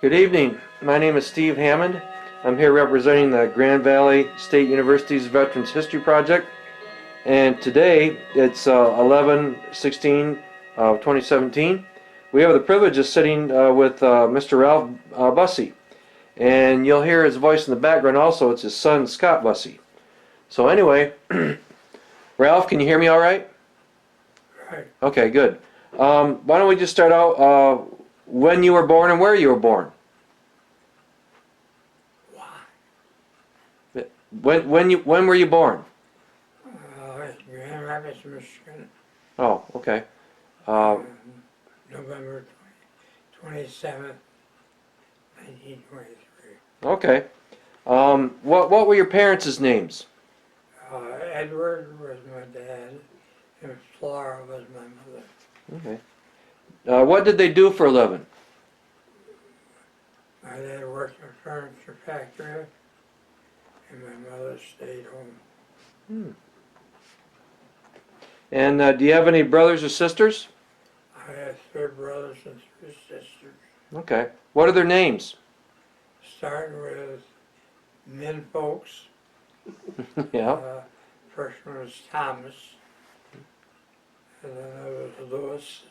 Good evening. My name is Steve Hammond. I'm here representing the Grand Valley State University's Veterans History Project. And today, it's 11/16/2017. We have the privilege of sitting with Mr. Ralph Busse. And you'll hear his voice in the background also. It's his son, Scott Busse. So anyway, Ralph, can you hear me all right? Right. Okay, good. Why don't we just start out when you were born and where you were born? Why? When were you born? Grand Rapids, Michigan. Oh, okay. November 27th, 1923. Okay. What were your parents' names? Edward was my dad, and Flora was my mother. Okay. What did they do for a living? My dad worked in a furniture factory, and my mother stayed home. And do you have any brothers or sisters? I have 3 brothers and 3 sisters. Okay. What are their names? Starting with men folks. Yeah. First one was Thomas, and then there was Lewis,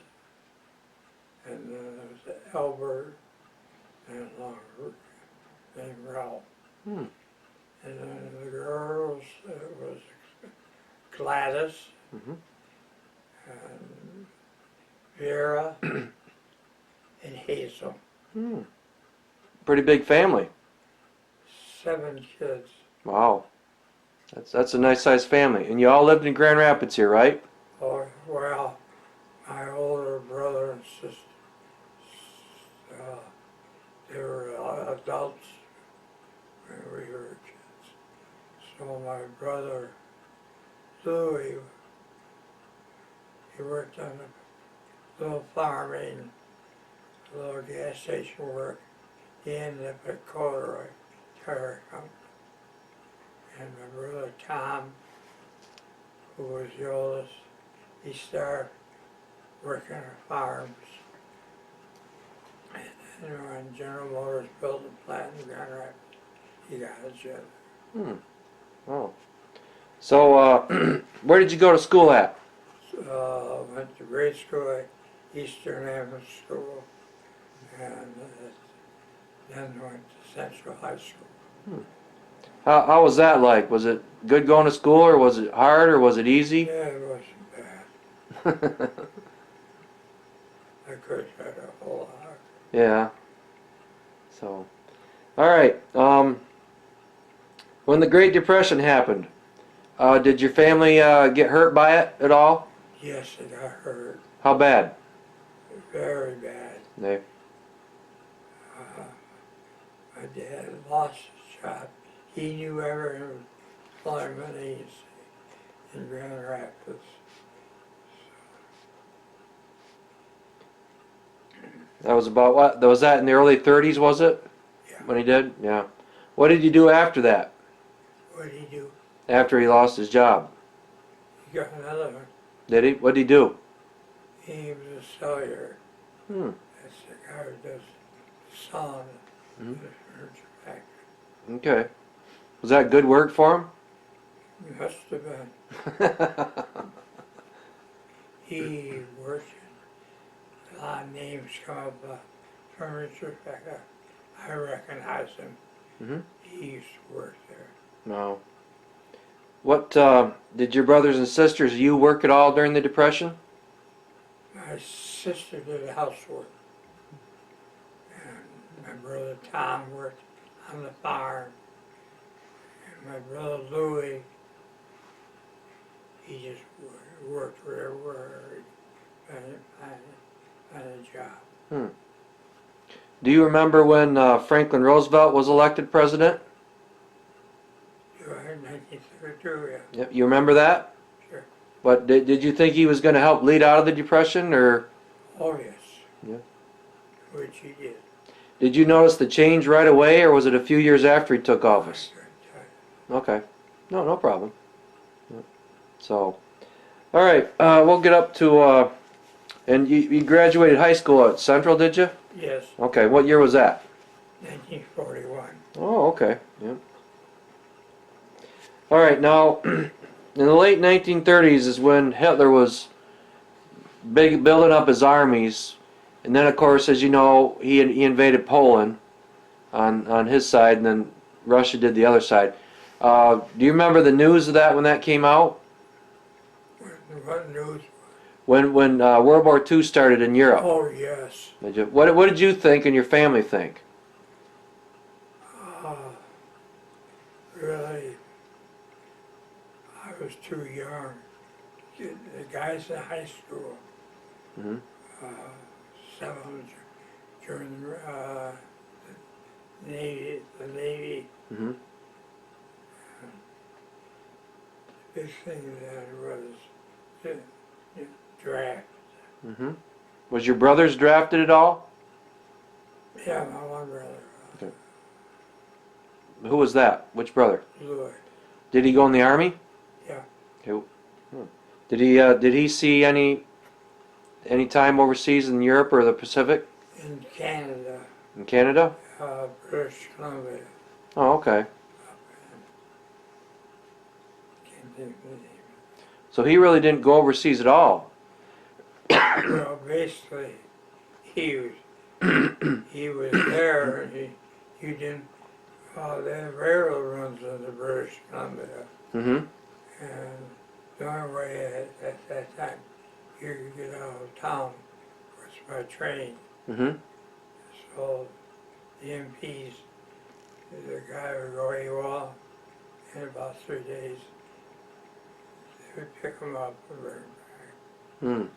and then there was Albert, and longer named Ralph. Hmm. And then the girls, it was Gladys, Mhm. and Vera, and Hazel. Hmm. Pretty big family. 7 kids. Wow. That's a nice sized family. And you all lived in Grand Rapids here, right? Oh, well, my older brother and sister, they were adults when we were kids. So my brother Louis, he worked on a little farming, a little gas station work. He ended up at Corduroy Tire Company. And my brother Tom, who was the oldest, he started working on farms. And then when General Motors built a plant in Grand Rapids, he got a job. Oh. So, where did you go to school at? Went to grade school at Eastern Avenue School, and then went to Central High School. How was that like? Was it good going to school, or was it hard, or was it easy? Yeah, it wasn't bad. I could have had a whole lot. Yeah. So, all right. When the Great Depression happened, did your family get hurt by it at all? Yes, it got hurt. How bad? Very bad. They. My dad lost his job. He knew everyone was employment agency in Grand Rapids. That was about what? Was that in the early 30s, was it? Yeah. When he did? Yeah. What did you do after that? What did he do? After he lost his job? He got another one. Did he? What did he do? He was a sawyer. Hmm. That's the guy who does sawing in the furniture factory. Okay. Was that good work for him? Must have been. He worked in a lot of names come up furniture factory. I recognize him. He used to work there. No. What did your brothers and sisters, you work at all during the Depression? My sister did housework. And my brother Tom worked on the farm. And my brother Louis, he just worked wherever he found a job. Do you remember when Franklin Roosevelt was elected president? You were in 1932, yeah. Yep. You remember that? Sure. But did you think he was going to help lead out of the Depression, or? Oh, yes. Yeah. Which he did. Did you notice the change right away, or was it a few years after he took office? Okay. No problem. So, all right, we'll get up to, and you graduated high school at Central, did you? Yes, Okay, what year was that? 1941. Oh, okay. Yep. All right. Now, in the late 1930s is when Hitler was building up his armies, and then, of course, as you know, he invaded Poland on his side, and then Russia did the other side. Do you remember the news of that when that came out? What news? When World War II started in Europe? Oh, yes. What did you think and your family think? Really, I was too young. The guys in high school, Mm-hmm. some of them during the Navy. Mm-hmm. The big thing then was the draft. Mm-hmm. Was your brothers drafted at all? Yeah, my one brother, Who was that? Which brother? Louis. Did he go in the army? Yeah. Okay. Did he see any time overseas in Europe or the Pacific? In Canada, In Canada? British Columbia. Oh, okay. Can't think of the name. So he really didn't go overseas at all. Well, basically, he was there, and he didn't. The railroad runs into British Columbia, Mm-hmm. and the only way at that time you could get out of town was by train. Mm-hmm. So the MPs, the guy would go AWOL, in about 3 days, they would pick him up and bring him back.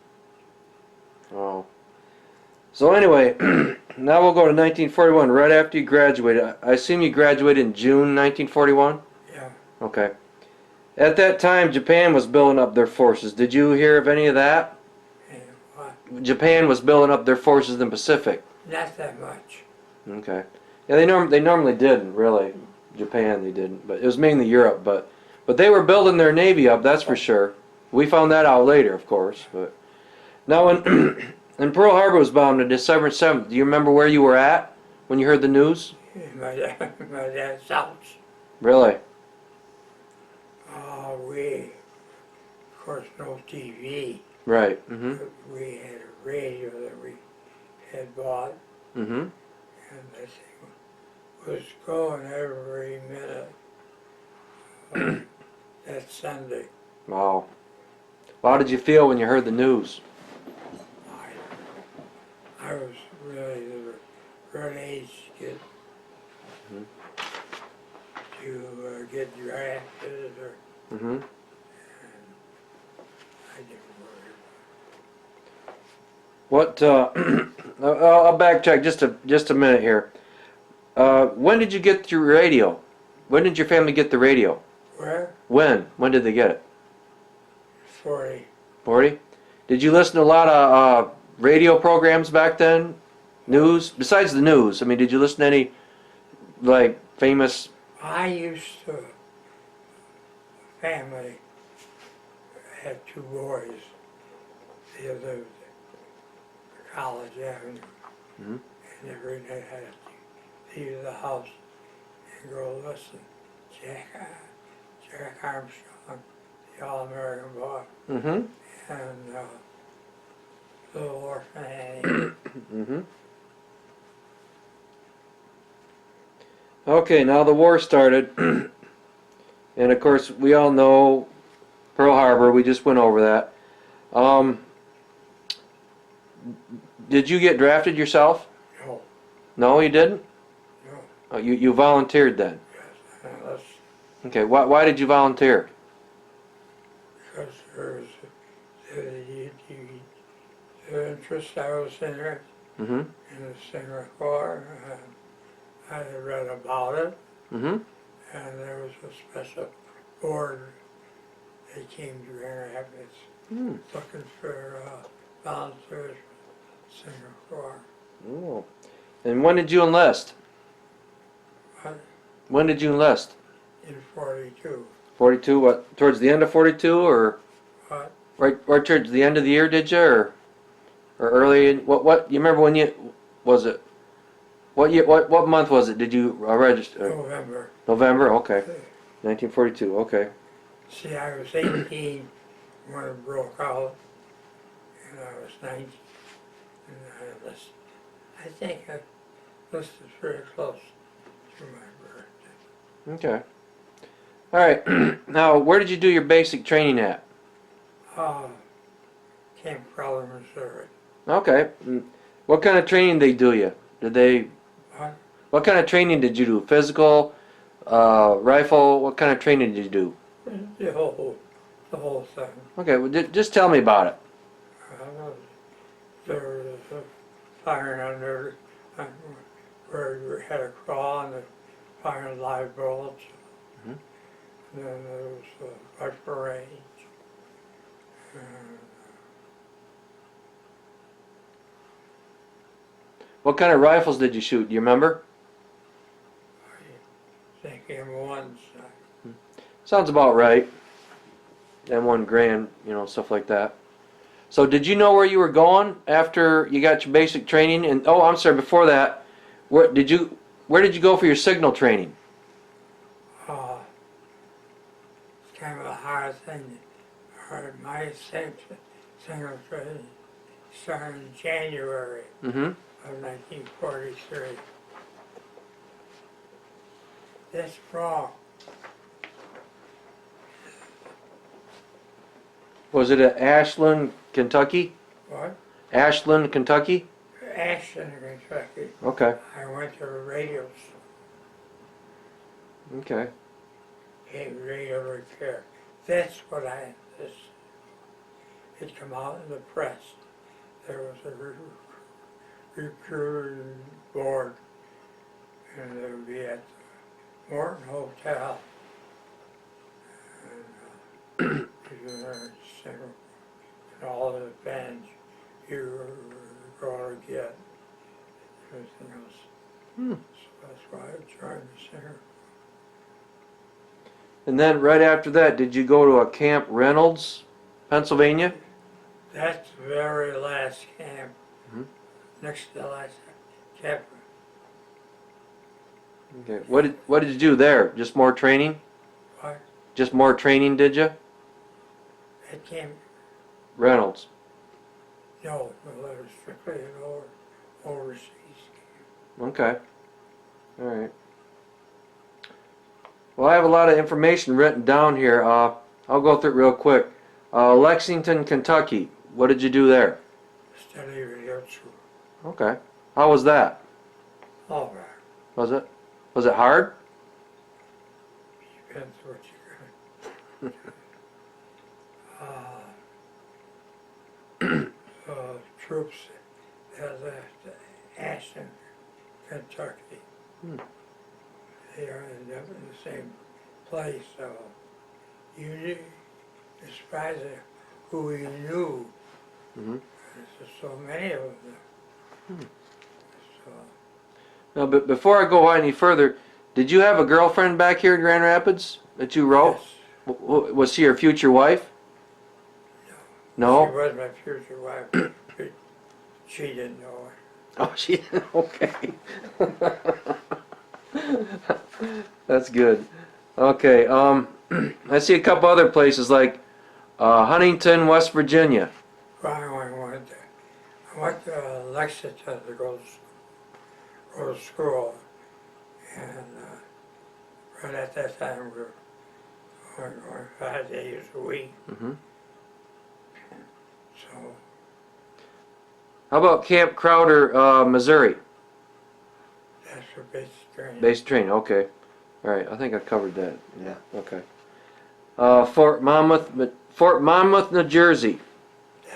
Hmm. Oh. So anyway, now we'll go to 1941, right after you graduated. I assume you graduated in June 1941? Yeah, Okay. At that time, Japan was building up their forces. Did you hear of any of that? and what? Japan was building up their forces in the Pacific. Not that much. Okay. Yeah, they normally didn't, really. Japan, they didn't. But it was mainly Europe. But they were building their navy up, that's for sure. We found that out later, of course. But now, when Pearl Harbor was bombed on December 7th, do you remember where you were at when you heard the news? In my dad's house. Really? Of course, no TV. Right. Mm-hmm. But we had a radio that we had bought, Mm-hmm. and that thing was going every minute that Sunday. Wow. How did you feel when you heard the news? I was really the right age kid to get drafted, or Mm-hmm. I didn't worry. What? I'll backtrack just a minute here. When did you get your radio? When did your family get the radio? Where? When? When did they get it? 40. 40? Did you listen to a lot of radio programs back then? News? Besides the news, I mean, did you listen to any, like, famous... I used to, family had 2 boys. They lived College Avenue. Mhm. And every night I had to leave the house and go listen. Jack Armstrong, the All-American Boy, Mm-hmm. and Little Orphan Annie. Mm-hmm. Okay, now the war started. And of course, we all know Pearl Harbor. We just went over that. Did you get drafted yourself? No, No, you didn't? no, Oh, you volunteered then? yes, unless, Okay, why did you volunteer? because there was the interest I was in it, Mm-hmm. in the Singer Corps, and I had read about it, Mm-hmm. and there was a special board that came to Grand Rapids Mm. looking for volunteers for Singer Corps. Oh. And when did you enlist? But When did you enlist? in 42, 42, what, towards the end of 42, or but right towards the end of the year, did you, or early, what, you remember when you, was it What year? What month was it? Did you register? November. November. Okay. 1942. Okay. See, I was 18 when it broke out, and I was 19. And I think I listed pretty close to my birthday. Okay. All right. Now, where did you do your basic training at? Camp Crowley, Missouri. Okay. What kind of training they do you? Did they? What? What kind of training did you do? Physical, rifle? What kind of training did you do? The whole thing. Okay. Well, just tell me about it. There was a firing under where you had a crawl and firing live bullets. Mhm. And then there was a rifle range. What kind of rifles did you shoot? Do you remember? I think M1s. Sounds about right. M1 Grand, stuff like that. So did you know where you were going after you got your basic training? And oh, I'm sorry, before that, where did you go for your signal training? It's kind of a hard thing. My single training started in January Mm-hmm. of 1943. That's wrong. Was it at Ashland, Kentucky? What? Ashland, Kentucky? Ashton, Kentucky. Okay. I went to a radio Okay. radio repair. That's what it come out in the press. There was a recruiting board, and it would be at the Morton Hotel. And you learn single, and all the bands you were going to get, everything else. So that's why I joined the singer. And then right after that, did you go to a Camp Reynolds, Pennsylvania? That's the very last camp, Mhm. next to the last camp. Okay. What did you do there? Just more training? What? Just more training, did you? That camp, Reynolds. no, it was strictly an overseas camp. Okay. All right. Well, I have a lot of information written down here. I'll go through it real quick. Lexington, Kentucky. What did you do there? Study radio school. Okay. How was that? All right. Was it? Was it hard? Depends what you got. Troops that left Ashton, Kentucky. They are in the same place, so you despise who you knew. Mm-hmm. There's so many of them. So, Now, but before I go any further, did you have a girlfriend back here in Grand Rapids that you wrote? yes, Was she your future wife? No. she was my future wife, but she didn't know it. Oh, she. Okay. That's good. Okay. I see a couple other places like Huntington, West Virginia. I went to Lexington to go to school, and right at that time we were going 5 days a week. Mm-hmm. So How about Camp Crowder, Missouri? that's for basic training. Basic training. Okay. All right. I think I covered that. Yeah. Okay. Fort Monmouth, New Jersey.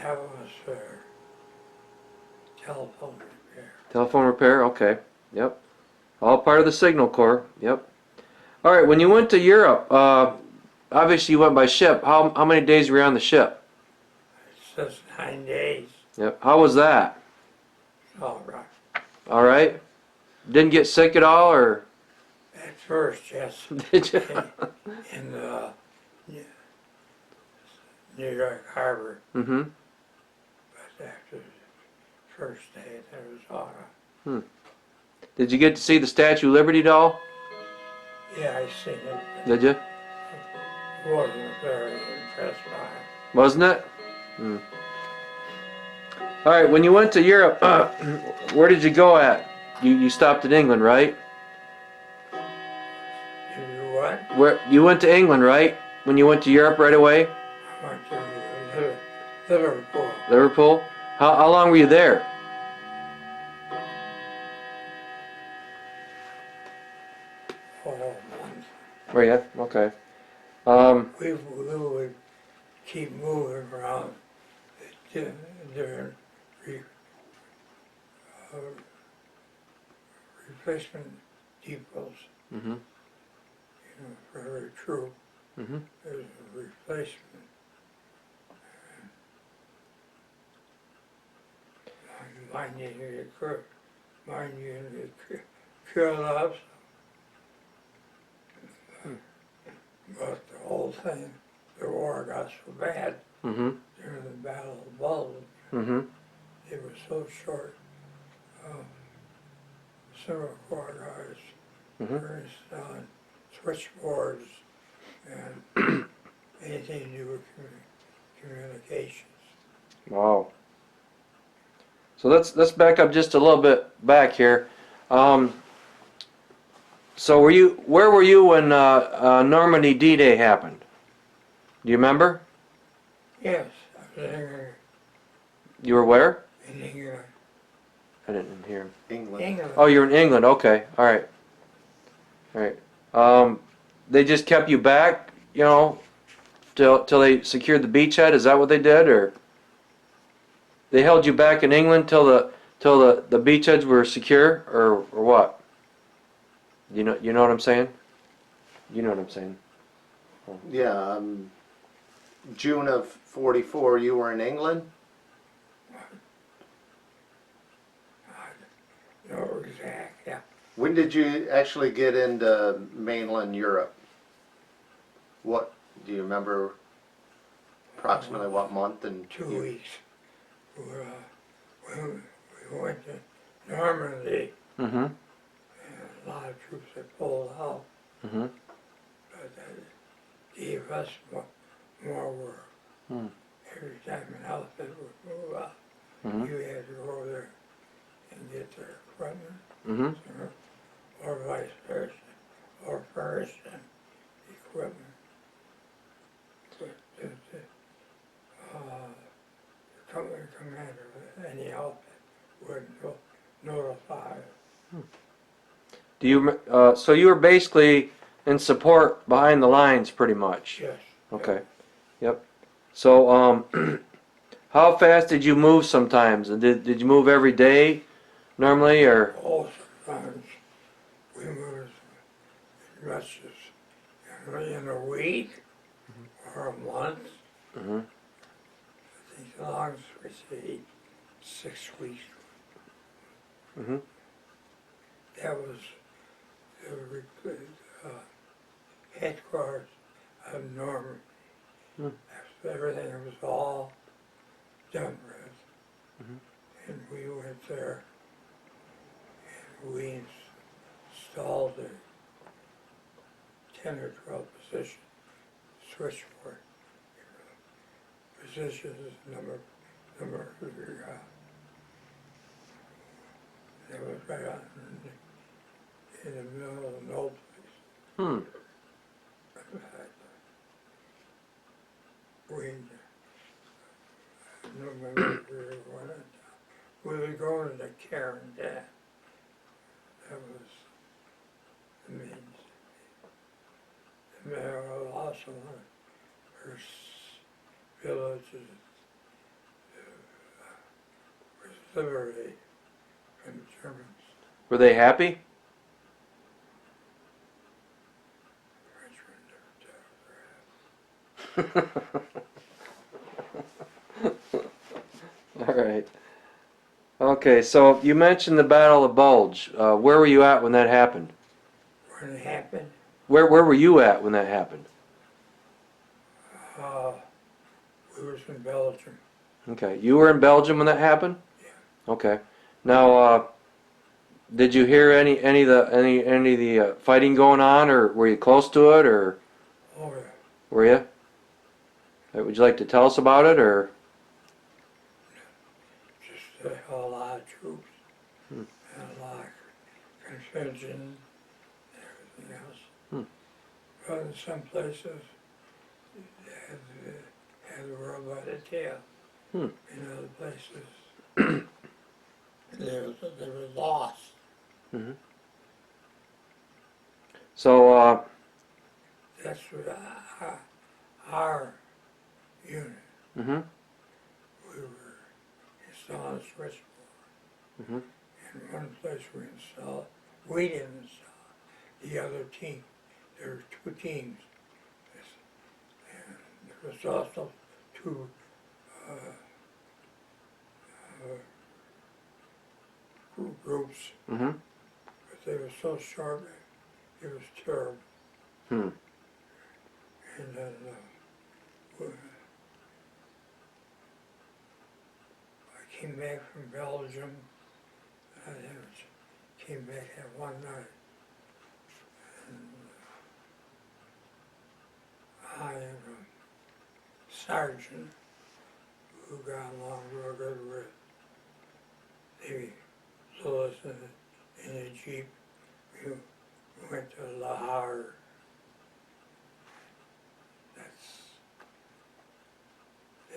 That was for telephone repair. Telephone repair. Okay. Yep. All part of the Signal Corps. Yep. All right. When you went to Europe, obviously you went by ship. How many days were you on the ship? It says 9 days. Yep. How was that? All right. All right. Didn't get sick at all, or At first, yes, did you? in New York Harbor, Mm-hmm. but after the first day, there was all right. Did you get to see the Statue of Liberty doll? Yeah, I seen it. Did you? Wasn't very impressed by it. Wasn't it? Hmm. All right. When you went to Europe, where did you go at? You stopped in England, right? You do what? Where you went to England, right? When you went to Europe right away? I went to Liverpool. Liverpool? How long were you there? For a month. Were you? Okay. We would keep moving around the different uh, replacement depots. Mm-hmm. You know, for every troop, Mm-hmm. there's a replacement. Mine didn't get killed off. But the whole thing, the war got so bad Mm-hmm. during the Battle of Bulge. Mm-hmm. They were so short of Civil War guys, Mm-hmm. for installing switchboards and anything to do with communications. Wow. So let's back up just a little bit back here. So where were you when Normandy D-Day happened? Do you remember? Yes, I was in You were where? England. I didn't hear. England. Oh, you're in England. Okay. All right. All right. They just kept you back, you know, till they secured the beachhead. Is that what they did, or they held you back in England till the beachheads were secure, or what? You know what I'm saying? You know what I'm saying? Yeah, June of '44, you were in England? No exact, yeah. When did you actually get into mainland Europe? What, do you remember approximately what month and 2 year? weeks. We went to Normandy, Mm-hmm. and a lot of troops had pulled out, Mm-hmm. but that gave us more work. Hmm. Every time an outfit would move out, Mm-hmm. you had to go there and get their equipment, Mm-hmm. or vice versa, or furnish them equipment. But the company commander of any outfit would notify us. Do you? So you were basically in support behind the lines, pretty much. Yes. Okay. Yep. So how fast did you move sometimes? And did you move every day normally, or? All sometimes we moved as much as in a week or a month. Mm-hmm. I think the longest we say 6 weeks. Mm-hmm. That was the headquarters of Normandy. Hmm. After everything was all done with, Mhm. and we went there and we installed a 10 or 12 position switchboard. Positions number that was right on in the middle of no place. Hmm. We remember we were going to Karen Dad. That was the means. The mayor also wanted her villages was liberated from the Germans. Were they happy? French would never tell her. All right. Okay, so you mentioned the Battle of Bulge. Where were you at when that happened? When it happened, Where were you at when that happened? we was in Belgium. Okay, you were in Belgium when that happened? Yeah. Okay. Now, Did you hear any of the fighting going on, or were you close to it, or Oh, yeah. were you? Would you like to tell us about it, or? Just a whole lot of troops Hmm. and a lot of confusion and everything else. Hmm. But in some places, had the world by the tail. Hmm. In other places, they were lost. Mm-hmm. So, That's what our unit, mm-hmm, we were installing a switchboard. mm-hmm, In one place we didn't install, the other team. There were two teams. And there was also two uh, groups, mm-hmm, but they were so short, it was terrible. hmm, And then I came back from Belgium. I came back that one night. And I and a sergeant who got along real good with, they flew us in a Jeep. We went to La Havre.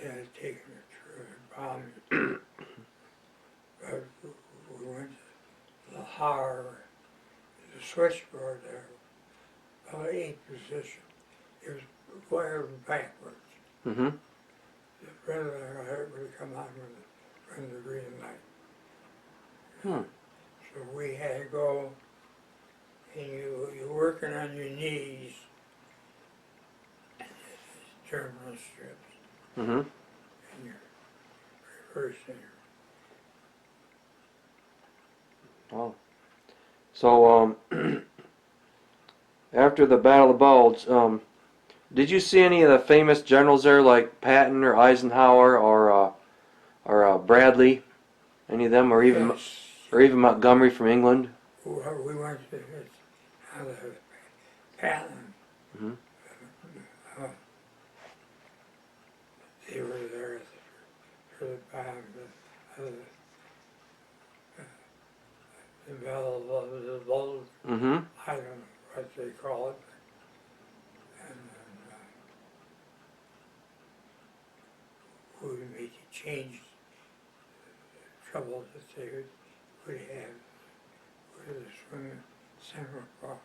They had taken it through and bombed it. But we went to La Havre, the switchboard there, about 8 position. It was wired backwards. mm-hmm, The red light would come on when the green light. hmm, So we had to go, and you're working on your knees, terminal strips, mm-hmm. and you're reversing. Oh. So, after the Battle of the Bulge, did you see any of the famous generals there, like Patton or Eisenhower or Bradley? Any of them, or Yes, even Montgomery from England? we went to the Patton. Mm-hmm. They were there for the time of the Battle of the Bulge. Mm-hmm. I don't know what they call it. And then we made the change, the trouble that they would have with the swimming center cross.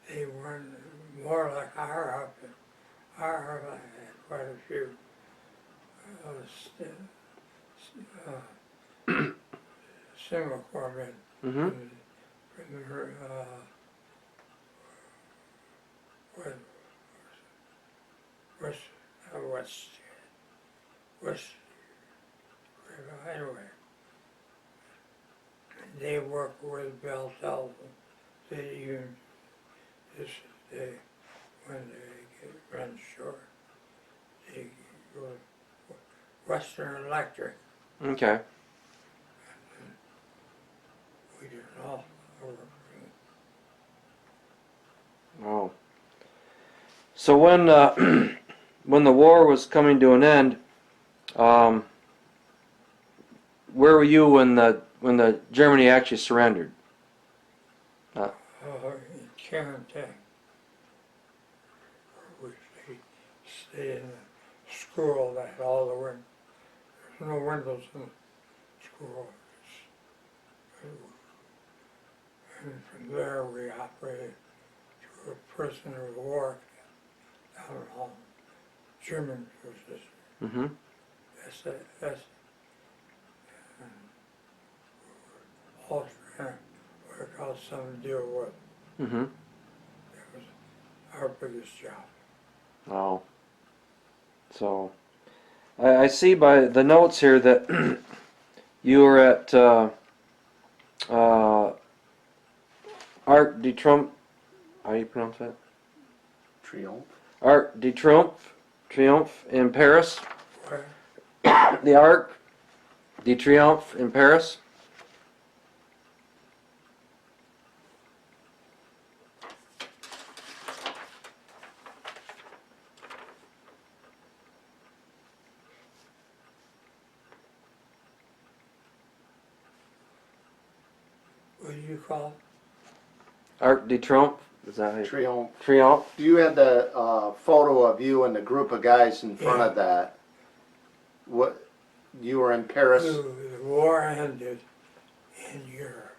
They weren't more like our outfit. Our outfit had quite a few single corps men. Mm-hmm. West, west, west, west, anyway. They work with Bell Telephone. They even, this, they, when they get run short, they go to Western Electric. Okay. We did an awful lot of work. Oh. So when when the war was coming to an end, where were you when the Germany actually surrendered? In Carrington, we stayed in a school that had all the windows. There's no windows in the school. And from there we operated to a prisoner of war camp down home. German position. Mm-hmm. That's all trying to work out something to deal with. Mm-hmm. That was our biggest job. Oh. So, I see by the notes here that you were at Arc de Triomphe. How do you pronounce that? Triomphe. Arc de Triomphe in Paris. Where? The Arc de Triomphe in Paris. you call Arc de Triomphe? Is that how you... Triomphe. Triomphe? You had the photo of you and the group of guys in front Yeah. of that. What? You were in it? Paris. The war ended in Europe.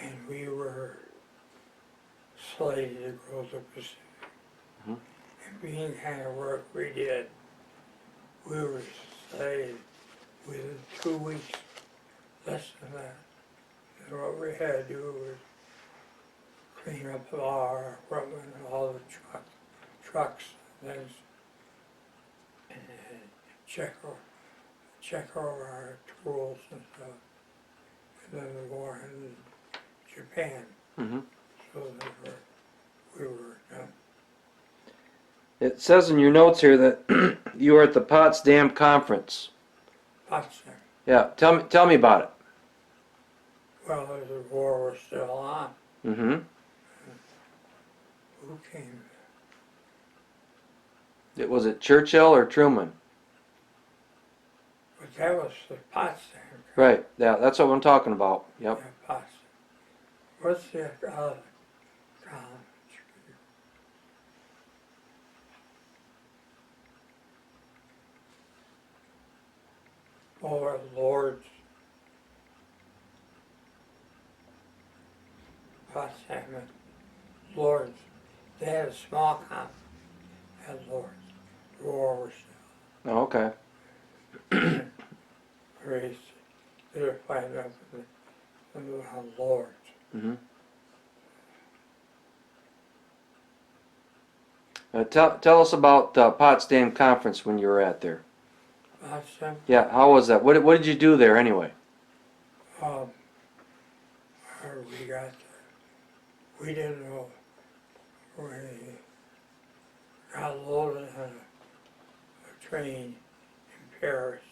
And we were slated to go to the Pacific. Mhm. And being the kind of work we did, we were slated within 2 weeks, less than that. And what we had to do was clean up all our equipment, all the trucks, and things, and check over our tools and stuff. And then the war ended in Japan, Mm-hmm. so that we were done. It says in your notes here that you were at the Potsdam Conference. Potsdam. Yeah, tell me about it. Well, the war was still on. Mm-hmm. Who came? Was it Churchill or Truman? But that was the Potsdam. Right. Yeah, that's what I'm talking about. Yep. Yeah, Potsdam. What's the other college? Or Lord's. Potsdam and Lord's. They had a small conference at Lord's. The war was still Oh, okay. raised. They were fighting up on Lord's. Mm-hmm. Tell us about the Potsdam Conference when you were at there. Potsdam. Yeah, how was that? What did you do there anyway? Or we got there. We didn't know. We got loaded on a train in Paris.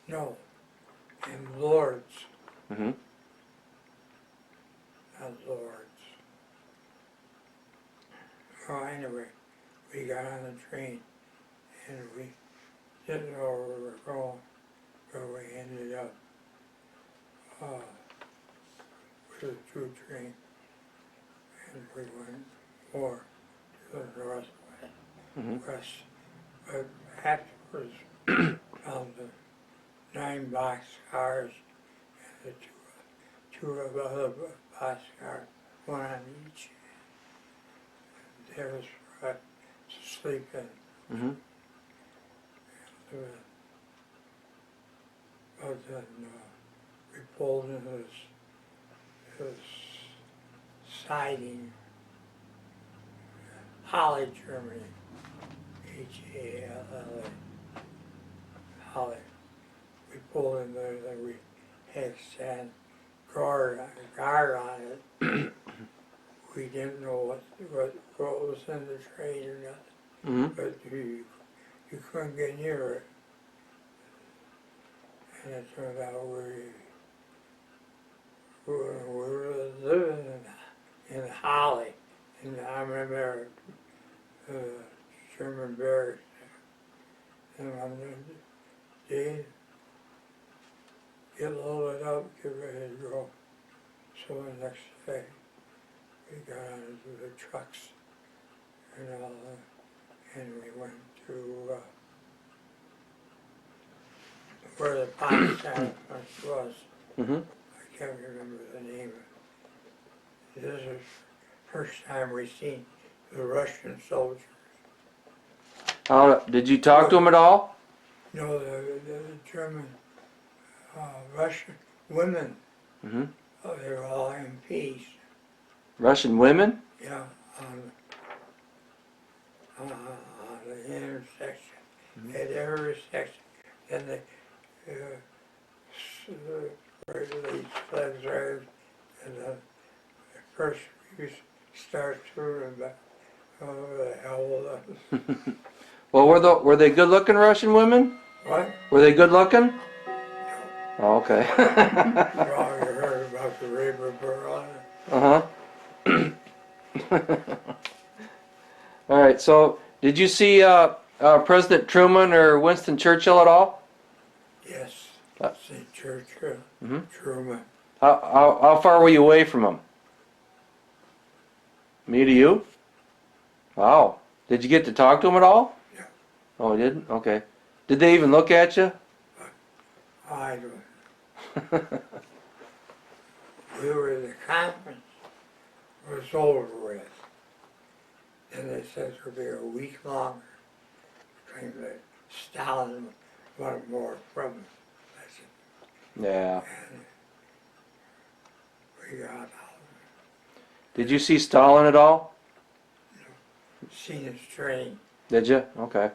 No, in Lourdes, Mm-hmm. not Lourdes. Well, anyway, we got on the train and we didn't know where we were going, but we ended up with a through train, and we went more to the northwest. Mm-hmm. West, but afterwards found the 9 boxcars and the two of other boxcars, one on each. And there was for us to sleep in. Mm-hmm. But then we pulled into this siding, Halle, Germany. H-A-L-L-A. Halle. We pulled in there, then we had to stand guard on it. We didn't know what was in the train or nothing, Mm-hmm. but you couldn't get near it. And it turned out we were living in Halle, and I remember German barracks there. And on the day, get loaded up, get ready to go. So the next day, we got onto the trucks and all that, and we went to where the Potsdam was. Mm-hmm. I can't remember the name of it. This is the first time we seen the Russian soldiers. Did you talk to him at all? No, the German, Russian women, Mm-hmm. they were all MPs. Russian women? Yeah, on the intersection. Mhm. At every section. And the regulate flags raised, and then first you start through and back. Oh, the hell with them. Well, were they good looking Russian women? What? Were they good looking? Oh, okay. You probably heard about the Raver Pearl. Uh-huh. All right, so did you see President Truman or Winston Churchill at all? Yes, Uh. St. Churchill, Mhm. Truman. How far were you away from them? Me to you? Wow. Did you get to talk to them at all? Yeah. Oh, you didn't? Okay. Did they even look at you? I don't. We were at the conference, it was over with. And they said it would be a week longer between the Stalin wanted more from us. I said, Yeah. and we got out. Did you see Stalin at all? Seen his train. Did you? Okay.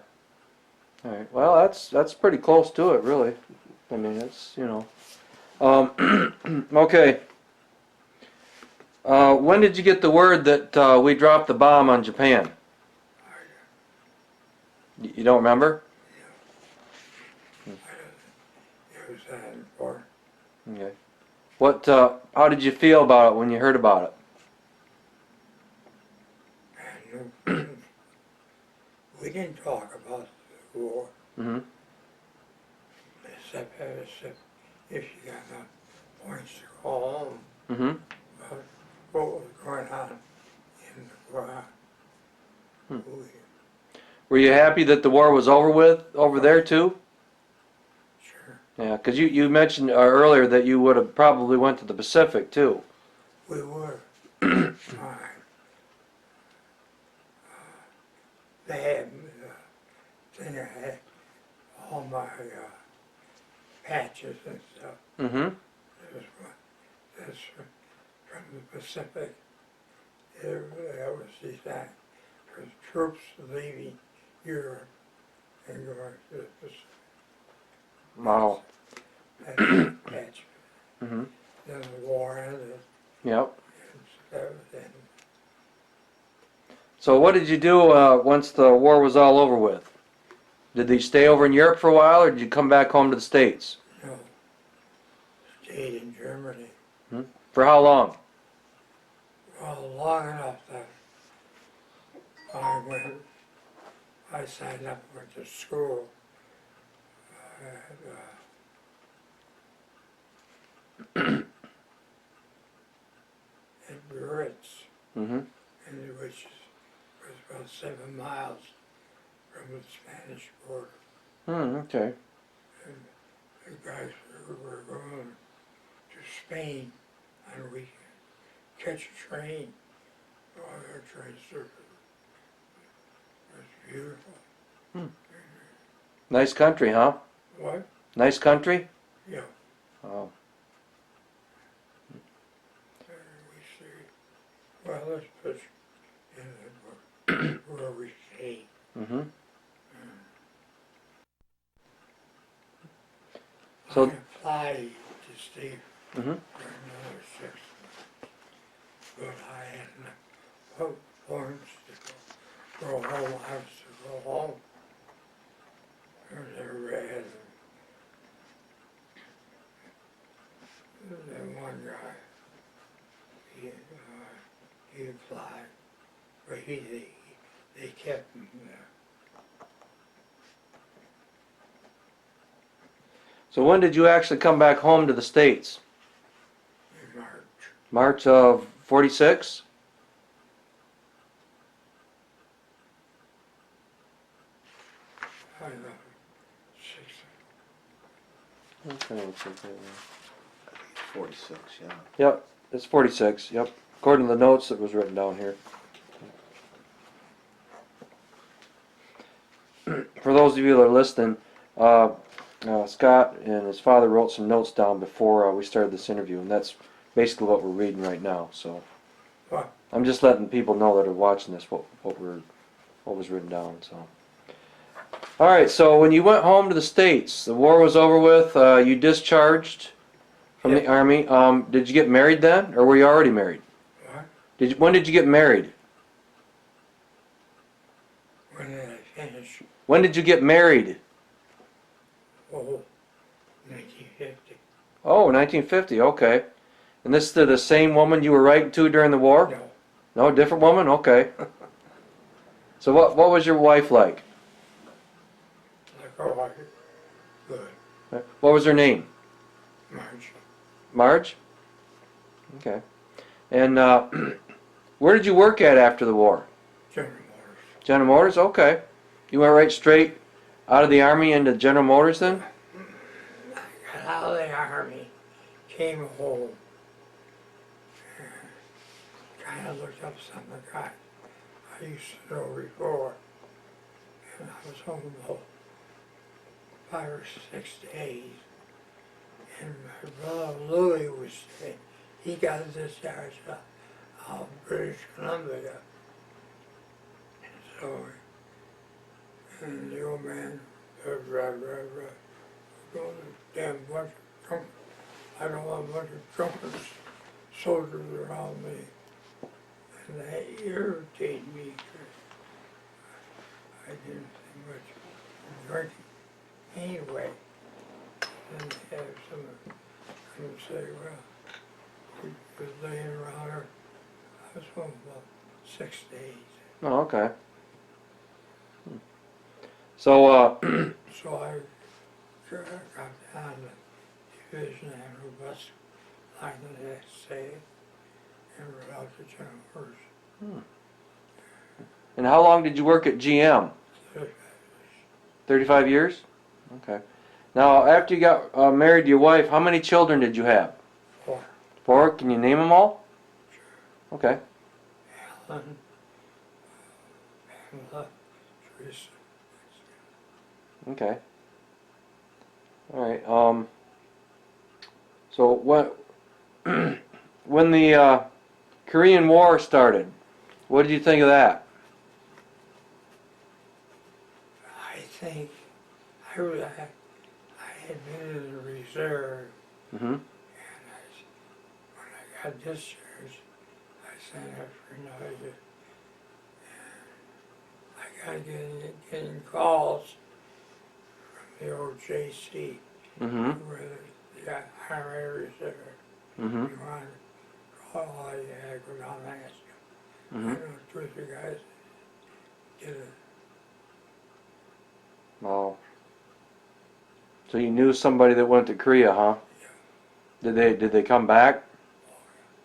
All right. Well, that's pretty close to it, really. I mean, it's, you know. Okay. When did you get the word that we dropped the bomb on Japan? You don't remember? It was that important. Okay. What? How did you feel about it when you heard about it? And we didn't talk about the war, Mm-hmm. except if you got enough points to go home. Mm-hmm. About what was going on in the world. Hmm. Were you happy that the war was over with over there too? Sure, Yeah, because you mentioned earlier that you would have probably went to the Pacific too. we were fine. They had thing I had all my patches and stuff. Mm-hmm. That's from the Pacific. That was designed for troops leaving Europe and going to the Pacific. Wow. That's the patch. Mm-hmm. Then the war ended. Yep. And that was it. So what did you do once the war was all over with? Did you stay over in Europe for a while, or did you come back home to the States? No, stayed in Germany. For how long? Well, long enough that I signed up, went to school. At Ritz, Mm-hmm. which was about 7 miles from the Spanish border. Okay. And the guys were going to Spain on a weekend, catch a train. Oh, their train circuit was beautiful. Nice country, huh? What? Nice country? Yeah. Oh. We see. Well, let's put in the where we stayed. Mm-hmm. So- I applied to stay Mm-hmm. for another 6 months, but I had enough forms to go home. I was to go home. And they read. Then one guy, he applied, but they kept him there. So when did you actually come back home to the States? In March. March of 46? I left 6. Okay, let's look at that. 46, yeah. Yep, it's 46, yep. According to the notes that was written down here. For those of you that are listening, Scott and his father wrote some notes down before we started this interview, and that's basically what we're reading right now. So What? I'm just letting people know that are watching this what was written down. So all right. So when you went home to the States, the war was over with. You discharged from the Army. Did you get married then, or were you already married? What? When did you get married? When did I finish? When did you get married? Oh, 1950. Oh, 1950. Okay. And this is to the same woman you were writing to during the war? No, No, different woman? Okay. So what was your wife like? like, oh, I good. What was her name? March. Marge? Okay. And where did you work at after the war? General Motors. General Motors? Okay. You went right straight out of the Army into General Motors then? Got out of the Army, came home, kind of looked up something I used to know before, and I was home about 5 or 6 days, and my brother Louis was staying. He got discharged out of British Columbia, and so, and the old man, going a damn bunch of drunk, I don't want a bunch of drunken soldiers around me. And that irritated me because I didn't think much of drinking anyway. And they have some of them say, well, we was laying around her. I was home about 6 days. Oh, okay. So, So I got down the Division Avenue bus line the next day and were out to General Motors. and how long did you work at GM? 35 years? Okay. Now, after you got married to your wife, how many children did you have? 4. 4? Can you name them all? Sure. Okay. Alan, Pamela, Teresa. Okay. All right. So what? When the Korean War started, what did you think of that? I think I had been in the reserve, Mm-hmm. and when I got discharged, I signed up for another. I got getting calls from the old JC, Mm-hmm. where the Army Reserve. Mm-hmm. You want to call all you had to go down and ask them. Mm-hmm. I know 2 or 3 guys did it. Oh. So you knew somebody that went to Korea, huh? Yeah. Did they come back?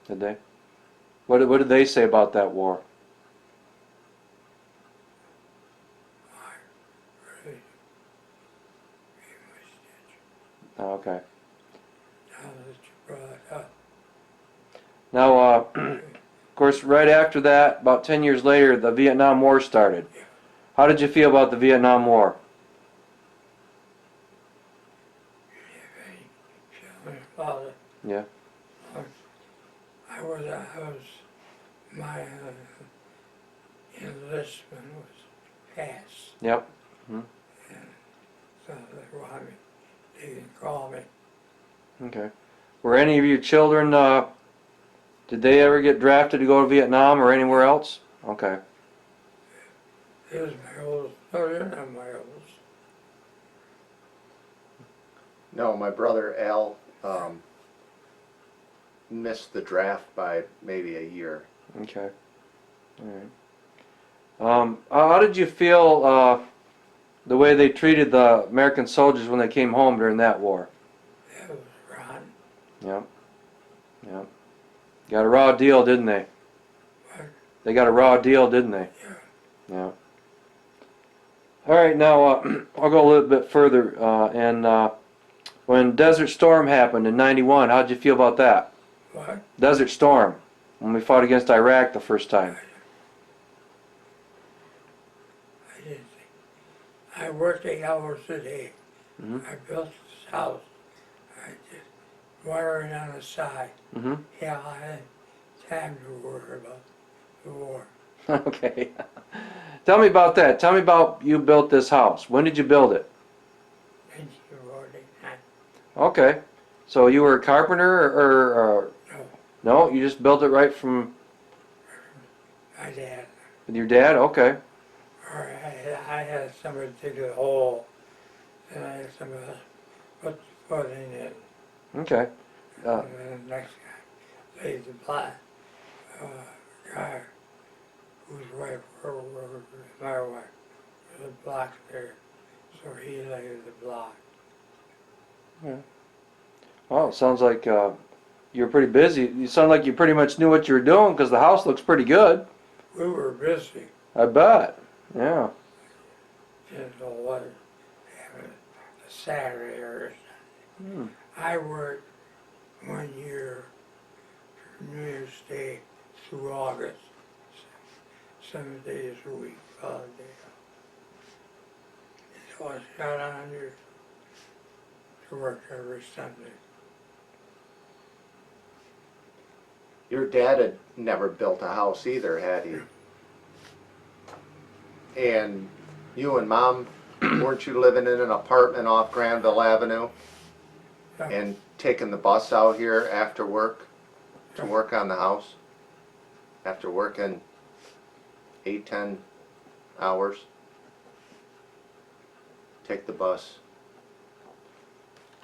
Did they? What did they say about that war? I really gave my stitch. Oh, okay. Now that you brought it up, Now, of course, right after that, about 10 years later, the Vietnam War started. Yeah. How did you feel about the Vietnam War? feeling about it. Yeah. My enlistment was passed, Yep. and so they wanted me, they didn't call me. Okay. Were any of your children, did they ever get drafted to go to Vietnam or anywhere else? Okay. It was my oldest, no, they're not my oldest. No, my brother Al missed the draft by maybe a year. Okay. All right. How did you feel the way they treated the American soldiers when they came home during that war? That was Ron. Yep. Yep. Got a raw deal, didn't they? What? They got a raw deal, didn't they? Yeah. Yeah. All right, now I'll go a little bit further. When Desert Storm happened in '91, how'd you feel about that? What? Desert Storm, when we fought against Iraq the first time. I didn't think. I worked 8 hours a day. Mm-hmm. I built this house. I did wiring on the side. Mm-hmm. Yeah, I had time to worry about the war. Okay. Tell me about that. Tell me about you built this house. When did you build it? 1949. Okay. So you were a carpenter or No, no? You just built it right from my dad. with your dad? Okay. Or I had somebody dig a hole, and I had somebody else put the footing in. Okay. And then the next guy laid the block. Guy whose wife worked with my wife, there's a block there, so he laid the block. Well, it sounds like you're pretty busy. You sound like you pretty much knew what you were doing because the house looks pretty good. We were busy. I bet. Yeah. Didn't know what happened a Saturday or Sunday. Hmm. I worked 1 year from New Year's Day through August, 7 days a week, holiday. So I got on here to work every Sunday. Your dad had never built a house either, had he? And you and Mom, weren't you living in an apartment off Granville Avenue Yeah. and taking the bus out here after work to work on the house? After working 8-10 hours? Take the bus,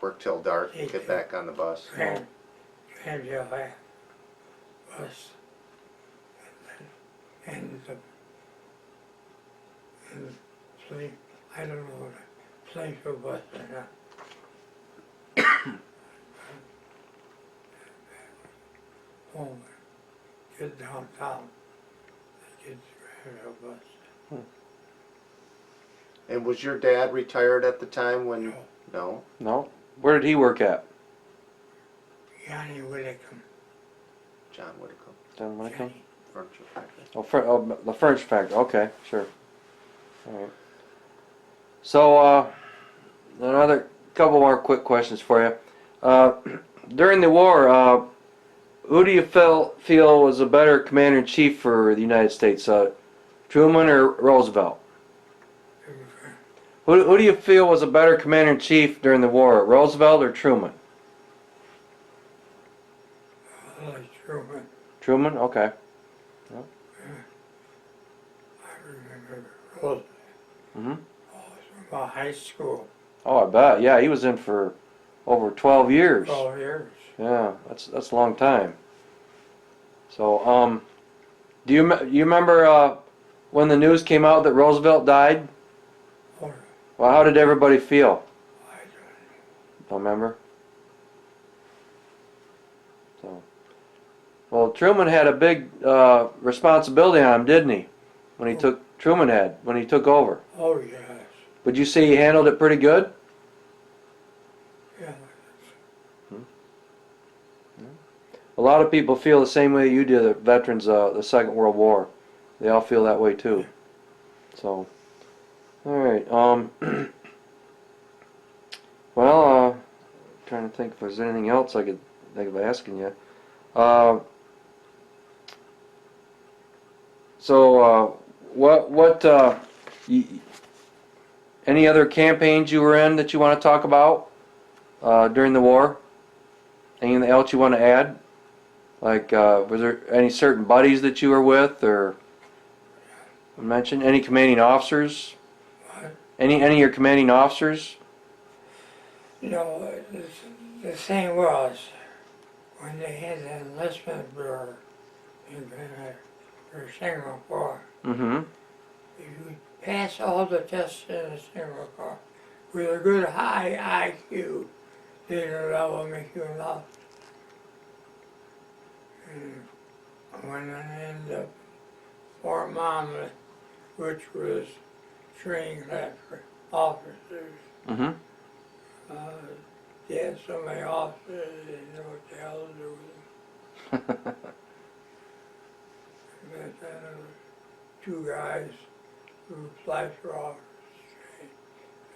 work till dark, get back on the bus. Granville Ave bus, and the I don't know the place of bus or not. Home, get downtown, get the Granville bus. And was your dad retired at the time when? No. No. Where did he work at? Johnny Whitcomb. John Whitcomb, John Whitcomb? Johnny. furniture factory. Oh, the furniture factory. Okay, sure. All right. So, another couple more quick questions for you. During the war, who do you feel was a better commander in chief for the United States, Truman or Roosevelt? Who do you feel was a better commander in chief during the war, Roosevelt or Truman? I like Truman. Truman. Okay. I remember Roosevelt. Mhm. From about high school. Oh, I bet. Yeah, he was in for over 12 years. 12 years. Yeah, that's a long time. So, do you remember when the news came out that Roosevelt died? Or Well, how did everybody feel? I Don't remember. So, well, Truman had a big responsibility on him, didn't he? When he took when he took over. Oh yes. Would you say he handled it pretty good? Yeah. A lot of people feel the same way you do, the veterans of the Second World War. They all feel that way too. So, all right. Well, trying to think if there's anything else I could think of asking you. Any other campaigns you were in that you want to talk about during the war? Anything else you want to add? Like, was there any certain buddies that you were with, or mention any commanding officers? What? Any of your commanding officers? No, the thing was, when they had the enlistment bureau in Singapore, Mm-hmm. if you pass all the tests in Singapore with a good high IQ, they will make you an officer. And when I ended up Fort Monmouth, which was training for officers, Mm-hmm. they had so many officers, they didn't know what the hell to do with them. But then there were 2 guys who applied for officers trained.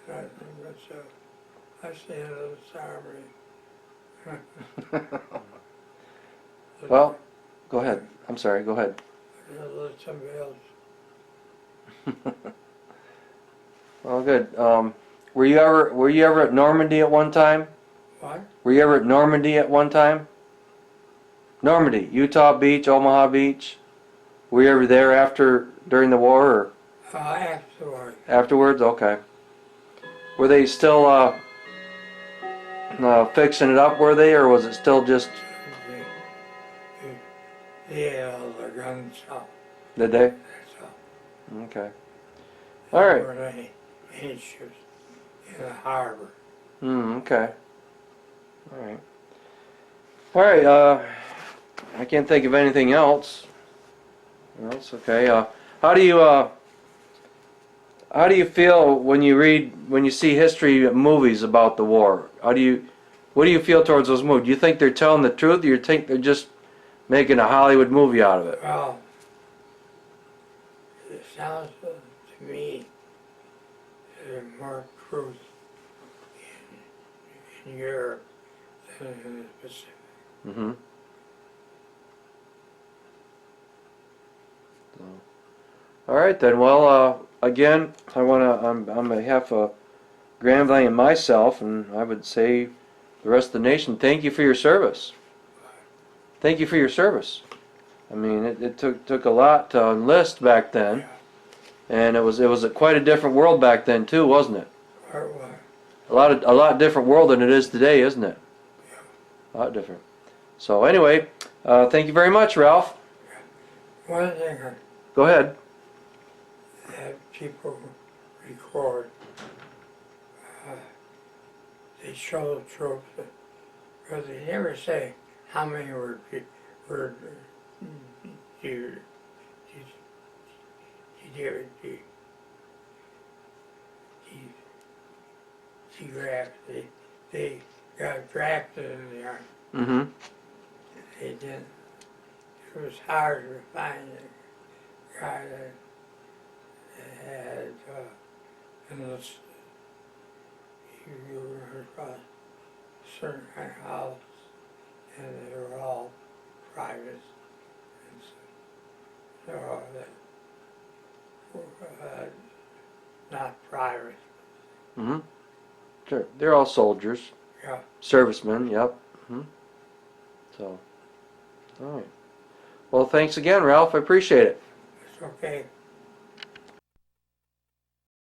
And I think that's the end of the army. Well, go ahead. I'm sorry. Go ahead. I'll let somebody else. Well, good. Were you ever at Normandy at one time? What? Were you ever at Normandy at one time? Normandy, Utah Beach, Omaha Beach. Were you ever there during the war, or Afterward. afterwards? Okay. Were they still fixing it up? Were they, or was it still just? They had all the guns out. Did they? That's all. Okay. All right. There weren't any ships in the harbor. Okay. All right. All right, I can't think of anything else. That's okay. How do you feel when you see history movies about the war? What do you feel towards those movies? Do you think they're telling the truth, or you think they're just making a Hollywood movie out of it? Well, it sounds to me there's more truth in Europe than in the Pacific. Mm-hmm. So, all right then. Well, again, I want to, on behalf of Grand Valley and myself, and I would say the rest of the nation, thank you for your service. Thank you for your service. I mean, it took a lot to enlist back then, and it was quite a different world back then too, wasn't it? Or what? A lot different world than it is today, isn't it? A lot different. So anyway, thank you very much, Ralph. One thing Go ahead. that people record, they show the troops, but they never say how many were they got drafted in the army. Mm-hmm. They didn't. It was hard to find a guy that had enlisted. You were a certain kind of house, and they were all private. And so that not private. Mm-hmm. Sure. They're all soldiers. Yeah. Servicemen, yep. Mm-hmm. So, all right. Well, thanks again, Ralph. I appreciate it. It's okay.